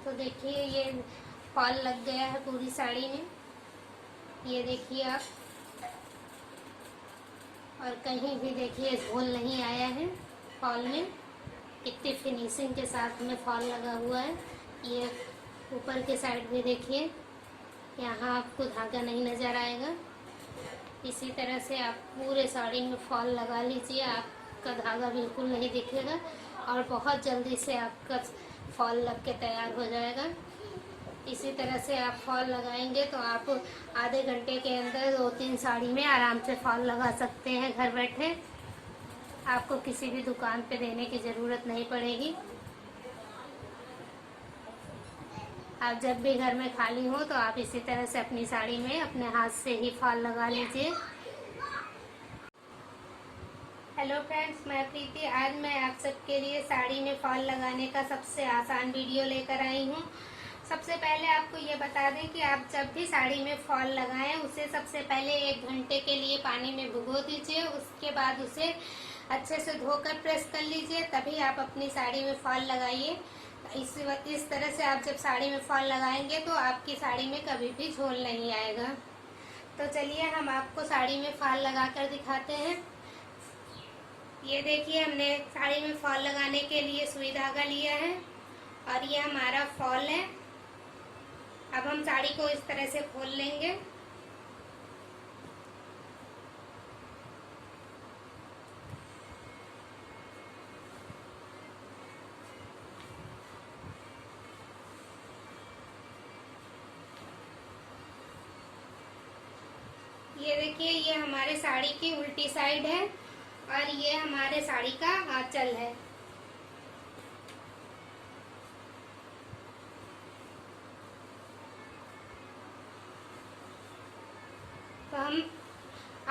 तो देखिए ये फॉल लग गया है पूरी साड़ी में, ये देखिए आप। और कहीं भी देखिए झोल नहीं आया है फॉल में। कितनी फिनिशिंग के साथ में फॉल लगा हुआ है। ये ऊपर के साइड भी देखिए, यहाँ आपको धागा नहीं नज़र आएगा। इसी तरह से आप पूरे साड़ी में फॉल लगा लीजिए, आपका धागा बिल्कुल नहीं दिखेगा और बहुत जल्दी से आपका फॉल लग के तैयार हो जाएगा। इसी तरह से आप फॉल लगाएंगे तो आप आधे घंटे के अंदर 2-3 साड़ी में आराम से फॉल लगा सकते हैं घर बैठे। आपको किसी भी दुकान पे देने की ज़रूरत नहीं पड़ेगी। आप जब भी घर में खाली हो तो आप इसी तरह से अपनी साड़ी में अपने हाथ से ही फॉल लगा लीजिए। हेलो फ्रेंड्स, मैं प्रीति। आज मैं आप सबके लिए साड़ी में फॉल लगाने का सबसे आसान वीडियो लेकर आई हूँ। सबसे पहले आपको ये बता दें कि आप जब भी साड़ी में फॉल लगाएं उसे सबसे पहले 1 घंटे के लिए पानी में भिगो दीजिए। उसके बाद उसे अच्छे से धोकर प्रेस कर लीजिए, तभी आप अपनी साड़ी में फॉल लगाइए। इस तरह से आप जब साड़ी में फॉल लगाएंगे तो आपकी साड़ी में कभी भी झोल नहीं आएगा। तो चलिए हम आपको साड़ी में फॉल लगा कर दिखाते हैं। ये देखिए, हमने साड़ी में फॉल लगाने के लिए सुई धागा लिया है और ये हमारा फॉल है। अब हम साड़ी को इस तरह से खोल लेंगे। ये देखिए, ये हमारे साड़ी की उल्टी साइड है और ये हमारे साड़ी का आंचल है। तो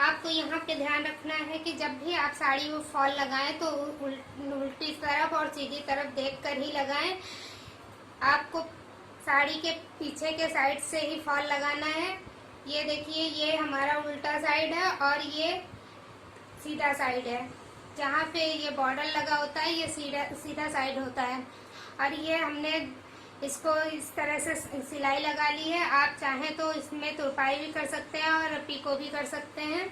आपको यहाँ पे ध्यान रखना है कि जब भी आप साड़ी में फॉल लगाएं तो उल्टी तरफ और सीधी तरफ देखकर ही लगाएं। आपको साड़ी के पीछे के साइड से ही फॉल लगाना है। ये देखिए, ये हमारा उल्टा साइड है और ये सीधा साइड है। जहाँ पे ये बॉर्डर लगा होता है ये सीधा साइड होता है। और ये हमने इसको इस तरह से सिलाई लगा ली है। आप चाहें तो इसमें तुरपाई भी कर सकते हैं और पीको भी कर सकते हैं।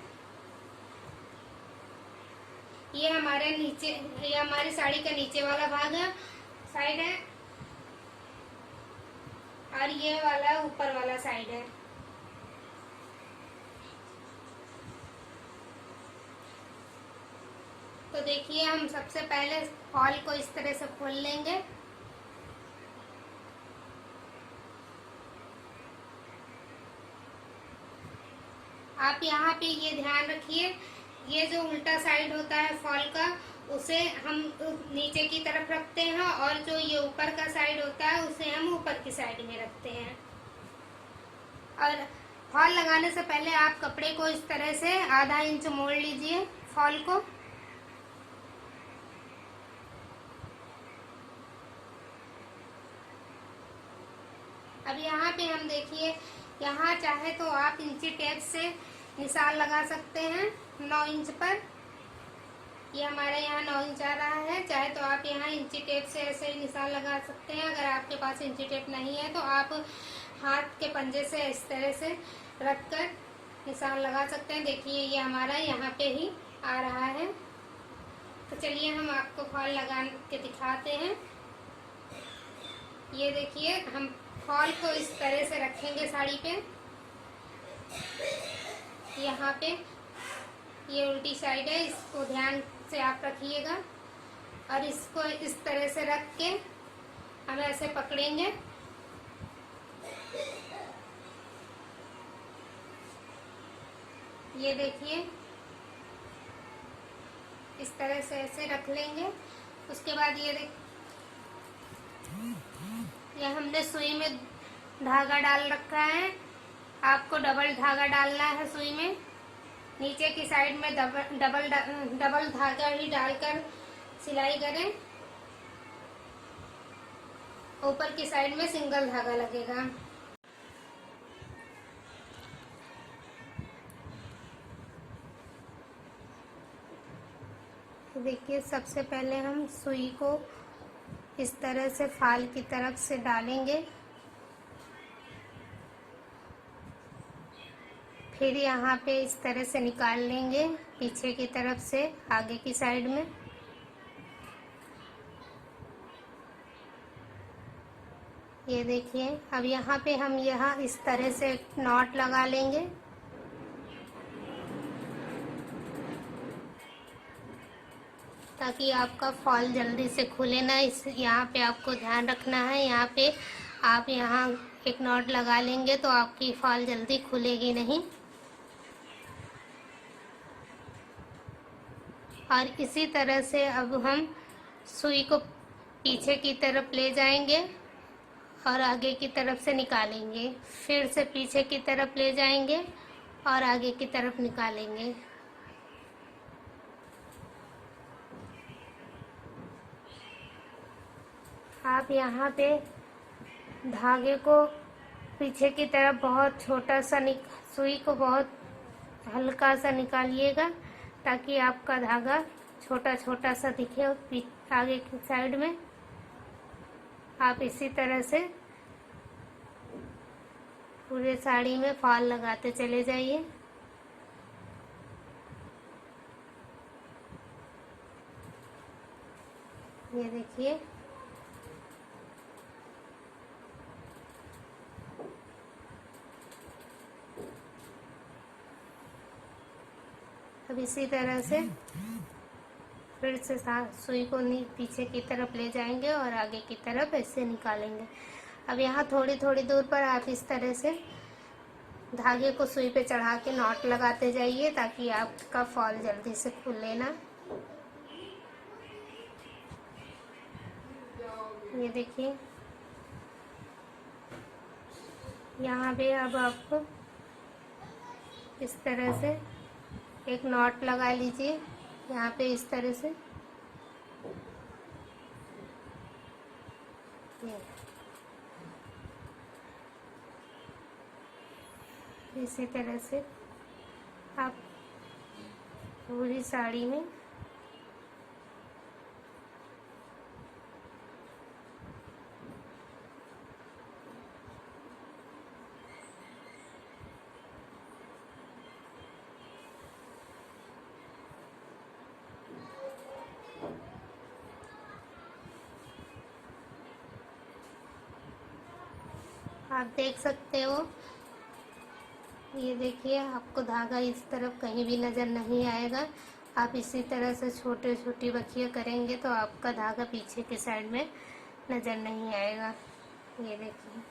ये हमारी साड़ी का नीचे वाला भाग है, साइड है, और ये वाला ऊपर वाला साइड है। तो देखिए, हम सबसे पहले फॉल को इस तरह से खोल लेंगे। आप यहाँ पे ये ध्यान रखिए, ये जो उल्टा साइड होता है फॉल का उसे हम नीचे की तरफ रखते हैं और जो ये ऊपर का साइड होता है उसे हम ऊपर की साइड में रखते हैं। और फॉल लगाने से पहले आप कपड़े को इस तरह से आधा इंच मोड़ लीजिए फॉल को। अब यहाँ पे हम देखिए, यहाँ चाहे तो आप इंची टेप से निशान लगा सकते हैं 9 इंच पर। ये हमारे यहाँ 9 इंच आ रहा है। चाहे तो आप यहाँ इंची टेप से ऐसे ही निशान लगा सकते हैं। अगर आपके पास इंची टेप नहीं है तो आप हाथ के पंजे से इस तरह से रखकर निशान लगा सकते हैं। देखिए, ये हमारा यहाँ पे ही आ रहा है। तो चलिए हम आपको फॉल लगा के दिखाते हैं। ये देखिए, हम फॉल को इस तरह से रखेंगे साड़ी पे। यहाँ पे ये उल्टी साइड है, इसको ध्यान से आप रखिएगा और इसको इस तरह से रख के हम ऐसे पकड़ेंगे। ये देखिए, इस तरह से ऐसे रख लेंगे। उसके बाद ये हमने सुई में धागा डाल रखा है। आपको डबल धागा डालना है सुई में। नीचे की साइड में डबल धागा ही डालकर सिलाई करें। ऊपर की साइड में सिंगल धागा लगेगा। देखिए, सबसे पहले हम सुई को इस तरह से फाल की तरफ से डालेंगे। फिर यहाँ पे इस तरह से निकाल लेंगे पीछे की तरफ से आगे की साइड में। ये देखिए, अब यहाँ पे हम यहाँ इस तरह से नॉट लगा लेंगे। ताकि आपका फॉल जल्दी से खुले ना। इस यहाँ पे आपको ध्यान रखना है, यहाँ पे आप यहाँ एक नॉट लगा लेंगे तो आपकी फॉल जल्दी खुलेगी नहीं। और इसी तरह से अब हम सुई को पीछे की तरफ ले जाएंगे और आगे की तरफ से निकालेंगे। फिर से पीछे की तरफ ले जाएंगे और आगे की तरफ निकालेंगे। आप यहाँ पे धागे को पीछे की तरफ बहुत छोटा सा सुई को बहुत हल्का सा निकालिएगा ताकि आपका धागा छोटा छोटा सा दिखे आगे की साइड में। आप इसी तरह से पूरे साड़ी में फॉल लगाते चले जाइए। ये देखिए, अब इसी तरह से फिर से सुई को पीछे की तरफ ले जाएंगे और आगे की तरफ ऐसे निकालेंगे। अब यहाँ थोड़ी थोड़ी दूर पर आप इस तरह से धागे को सुई पे चढ़ा के नॉट लगाते जाइए ताकि आपका फॉल जल्दी से खुले ना। ये देखिए, यहाँ पे अब आपको इस तरह से एक नॉट लगा लीजिए यहाँ पे इस तरह से। इसी तरह से आप पूरी साड़ी में आप देख सकते हो। ये देखिए, आपको धागा इस तरफ कहीं भी नज़र नहीं आएगा। आप इसी तरह से छोटे छोटी बखियाँ करेंगे तो आपका धागा पीछे की साइड में नज़र नहीं आएगा। ये देखिए,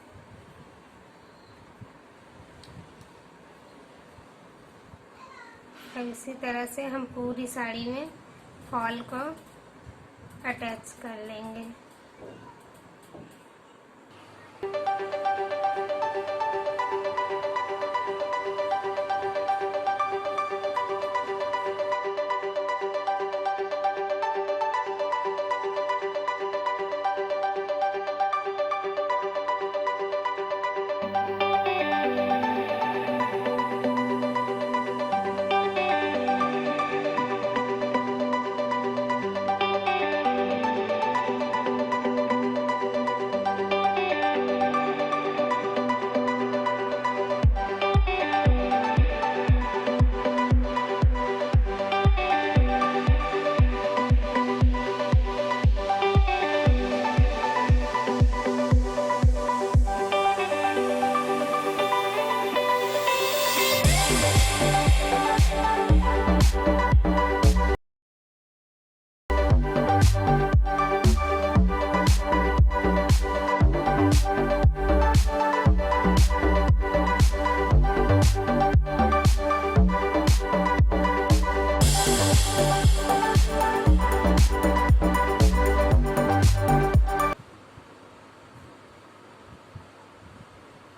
अब इसी तरह से हम पूरी साड़ी में फॉल को अटैच कर लेंगे।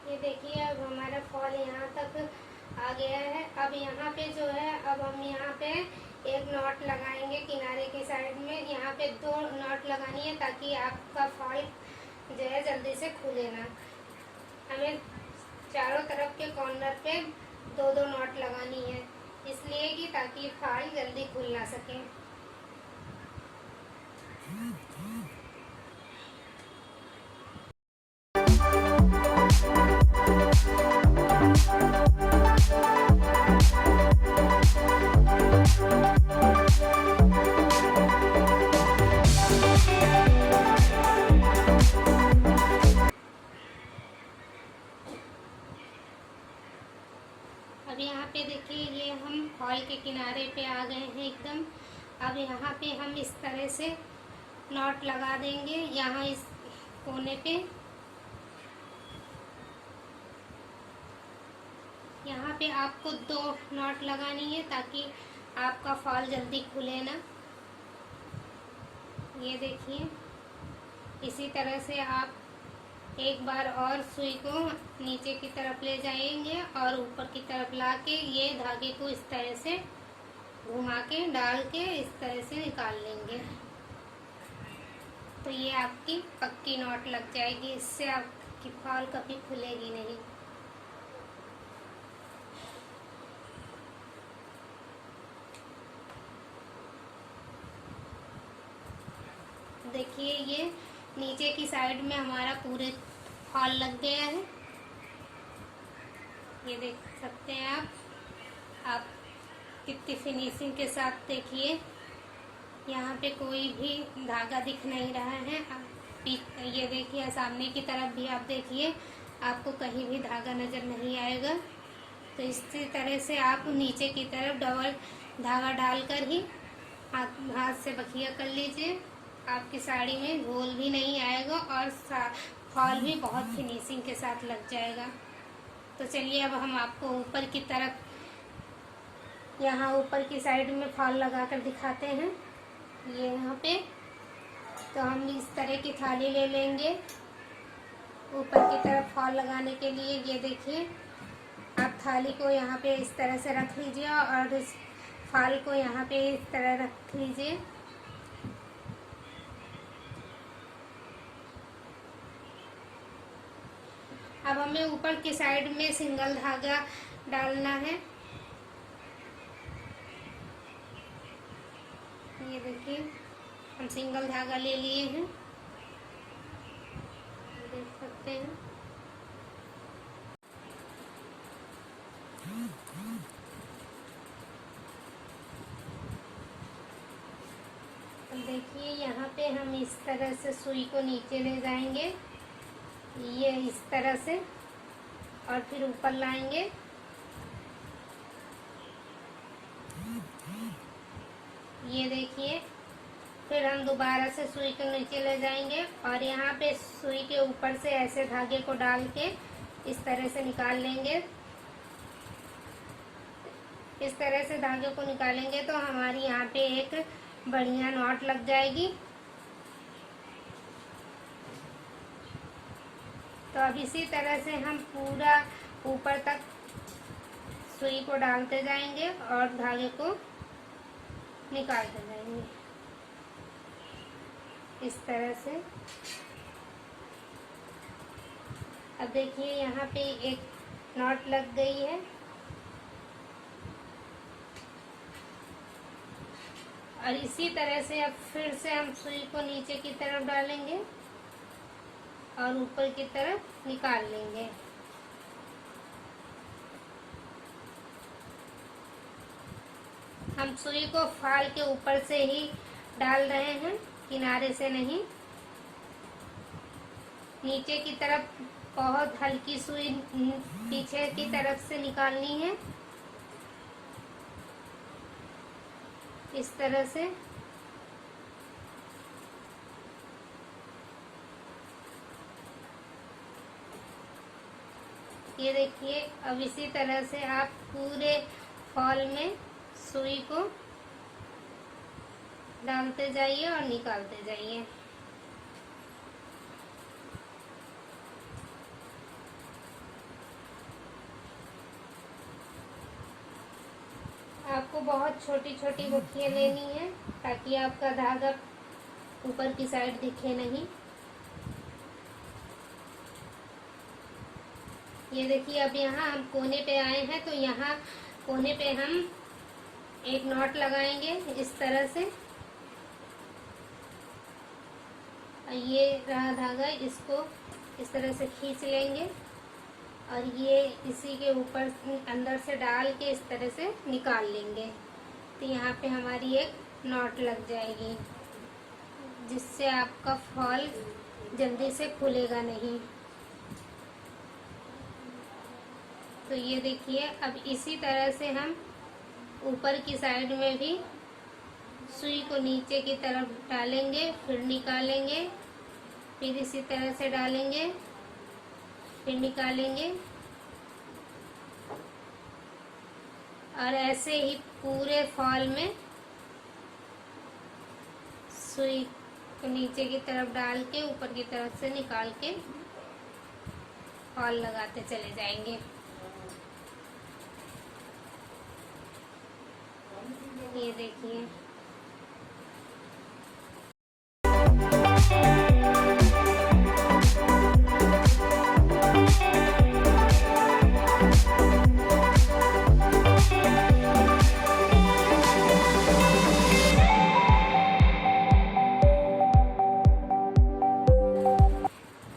ये देखिए, अब हमारा फॉल यहाँ तक आ गया है। अब यहाँ पे जो है, अब हम यहाँ पे एक नॉट लगाएंगे किनारे की साइड में। यहाँ पे 2 नॉट लगानी है ताकि आपका फॉल जो है जल्दी से खुले ना। हमें चारों तरफ के कॉर्नर पे 2-2 नॉट लगानी है, इसलिए कि ताकि फॉल जल्दी खुल ना सके। पे देखिए ये हम फॉल के किनारे पे आ गए हैं एकदम। अब यहाँ पे हम इस तरह से नॉट लगा देंगे, यहाँ इस कोने पे। यहाँ पे आपको 2 नॉट लगानी है ताकि आपका फॉल जल्दी खुले ना। ये देखिए इसी तरह से आप एक बार और सुई को नीचे की तरफ ले जाएंगे और ऊपर की तरफ लाके ये धागे को इस तरह से घुमा के डाल के इस तरह से निकाल लेंगे। तो ये आपकी पक्की नॉट लग जाएगी, इससे आपकी फॉल कभी खुलेगी नहीं। देखिए ये नीचे की साइड में हमारा पूरे फॉल लग गया है, ये देख सकते हैं आप कितनी फिनिशिंग के साथ। देखिए यहाँ पे कोई भी धागा दिख नहीं रहा है। ये देखिए सामने की तरफ भी आप देखिए, आपको कहीं भी धागा नज़र नहीं आएगा। तो इसी तरह से आप नीचे की तरफ डबल धागा डालकर ही हाथ से बखिया कर लीजिए। आपकी साड़ी में झोल भी नहीं आएगा और फॉल भी बहुत फिनिशिंग के साथ लग जाएगा। तो चलिए अब हम आपको ऊपर की तरफ, यहाँ ऊपर की साइड में फॉल लगाकर दिखाते हैं। ये यहाँ पे तो हम इस तरह की थाली ले लेंगे ऊपर की तरफ फॉल लगाने के लिए। ये देखिए आप थाली को यहाँ पे इस तरह से रख लीजिए और इस फॉल को यहाँ पे इस तरह रख लीजिए। अब हमें ऊपर की साइड में सिंगल धागा डालना है। ये देखिए हम सिंगल धागा ले लिए हैं, देख सकते हैं। देखिए यहाँ पे हम इस तरह से सुई को नीचे ले जाएंगे, ये इस तरह से, और फिर ऊपर लाएंगे। ये देखिए फिर हम दोबारा से सुई को नीचे ले जाएंगे और यहाँ पे सुई के ऊपर से ऐसे धागे को डाल के इस तरह से निकाल लेंगे। इस तरह से धागे को निकालेंगे तो हमारी यहाँ पे एक बढ़िया नॉट लग जाएगी। तो अब इसी तरह से हम पूरा ऊपर तक सुई को डालते जाएंगे और धागे को निकालते जाएंगे इस तरह से। अब देखिए यहाँ पे एक नॉट लग गई है। और इसी तरह से अब फिर से हम सुई को नीचे की तरफ डालेंगे और ऊपर की तरफ निकाल लेंगे। हम सुई को फाल के ऊपर से ही डाल रहे हैं, किनारे से नहीं। नीचे की तरफ बहुत हल्की सुई पीछे की तरफ से निकालनी है इस तरह से। ये देखिए अब इसी तरह से आप पूरे फॉल में सुई को डालते जाइए और निकालते जाइए। आपको बहुत छोटी छोटी गुत्थियाँ लेनी है ताकि आपका धागा ऊपर की साइड दिखे नहीं। ये देखिए अब यहाँ हम कोने पे आए हैं तो यहाँ कोने पे हम एक नॉट लगाएंगे इस तरह से। ये रहा धागा, इसको इस तरह से खींच लेंगे और ये इसी के ऊपर अंदर से डाल के इस तरह से निकाल लेंगे। तो यहाँ पे हमारी एक नॉट लग जाएगी जिससे आपका फॉल जल्दी से खुलेगा नहीं। तो ये देखिए, अब इसी तरह से हम ऊपर की साइड में भी सुई को नीचे की तरफ डालेंगे, फिर निकालेंगे, फिर इसी तरह से डालेंगे, फिर निकालेंगे, और ऐसे ही पूरे फॉल में सुई को नीचे की तरफ डाल के ऊपर की तरफ से निकाल के फॉल लगाते चले जाएंगे। ये देखिए,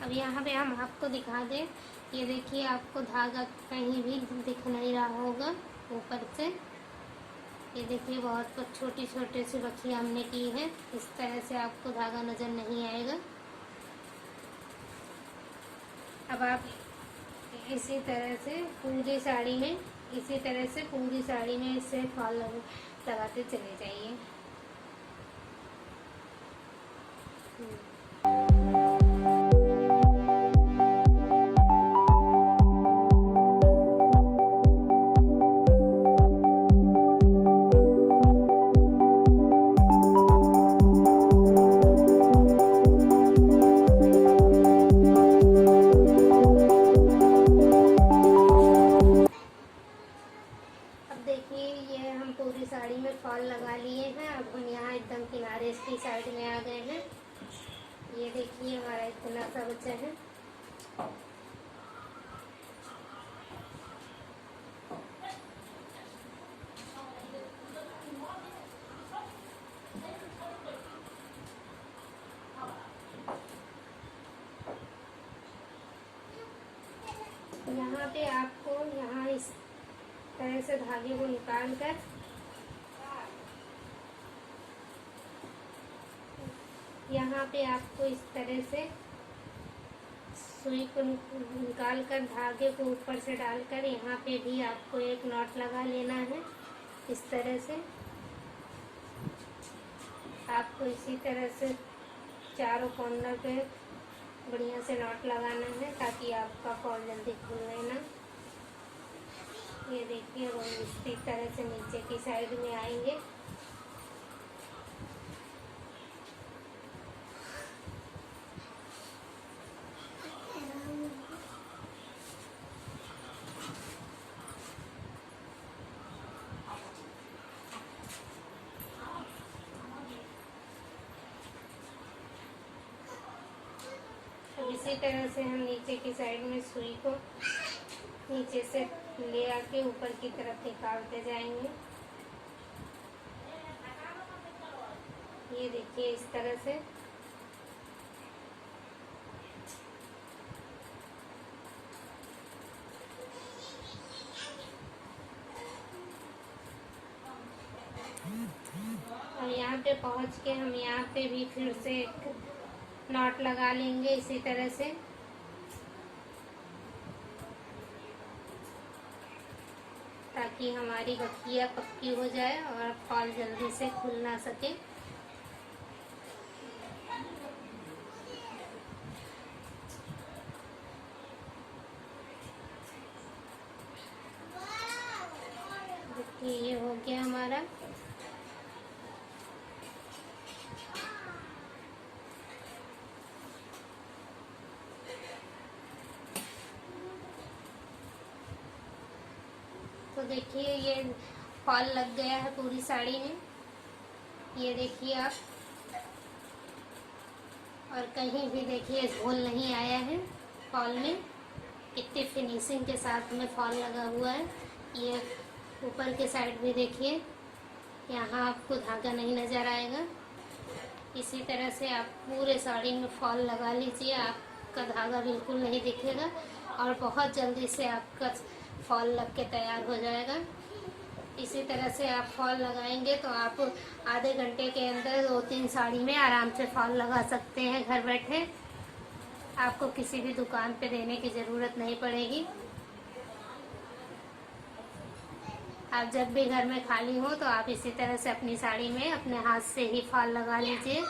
अब यहाँ पे हम आपको दिखा दें, ये देखिए आपको धागा कहीं भी दिख नहीं रहा होगा ऊपर से। ये देखिए बहुत छोटी छोटी सी बखियाँ हमने की है, इस तरह से आपको धागा नज़र नहीं आएगा। अब आप इसी तरह से पूरी साड़ी में, इसी तरह से पूरी साड़ी में इससे फॉल लगाते चले जाइए। देखिए, ये हम पूरी साड़ी में फॉल लगा लिए हैं। अब हम यहाँ एकदम किनारे इसकी साइड में आ गए हैं। ये देखिए हमारा इतना सा बचा है। यहाँ पे आपको यहाँ इस तरह से धागे को निकाल कर यहाँ पे आपको इस तरह से सुई को निकाल कर धागे को ऊपर से डालकर यहाँ पे भी आपको एक नॉट लगा लेना है। इस तरह से आपको इसी तरह से चारों कॉर्नर पे बढ़िया से नॉट लगाना है ताकि आपका फॉल जल्दी खुले ना। ये देखिए, वो इसी तरह से नीचे की साइड में आएंगे। अब इसी तरह से हम नीचे की साइड में सुई को नीचे से ले आके ऊपर की तरफ निकालते जाएंगे। ये देखिए इस तरह से। और यहाँ पे पहुँच के हम यहाँ पे भी फिर से एक नॉट लगा लेंगे इसी तरह से। ताकि हमारी बखिया पक्की हो जाए और फॉल जल्दी से खुल ना सके। देखिए ये हो गया हमारा। तो देखिए ये फॉल लग गया है पूरी साड़ी में। ये देखिए आप, और कहीं भी देखिए झोल नहीं आया है फॉल में। कितनी फिनिशिंग के साथ में फॉल लगा हुआ है। ये ऊपर के साइड भी देखिए, यहाँ आपको धागा नहीं नज़र आएगा। इसी तरह से आप पूरे साड़ी में फॉल लगा लीजिए, आपका धागा बिल्कुल नहीं दिखेगा और बहुत जल्दी से आपका फॉल लग के तैयार हो जाएगा। इसी तरह से आप फॉल लगाएंगे तो आप आधे घंटे के अंदर 2-3 साड़ी में आराम से फॉल लगा सकते हैं घर बैठे। आपको किसी भी दुकान पे देने की ज़रूरत नहीं पड़ेगी। आप जब भी घर में खाली हो तो आप इसी तरह से अपनी साड़ी में अपने हाथ से ही फॉल लगा लीजिए।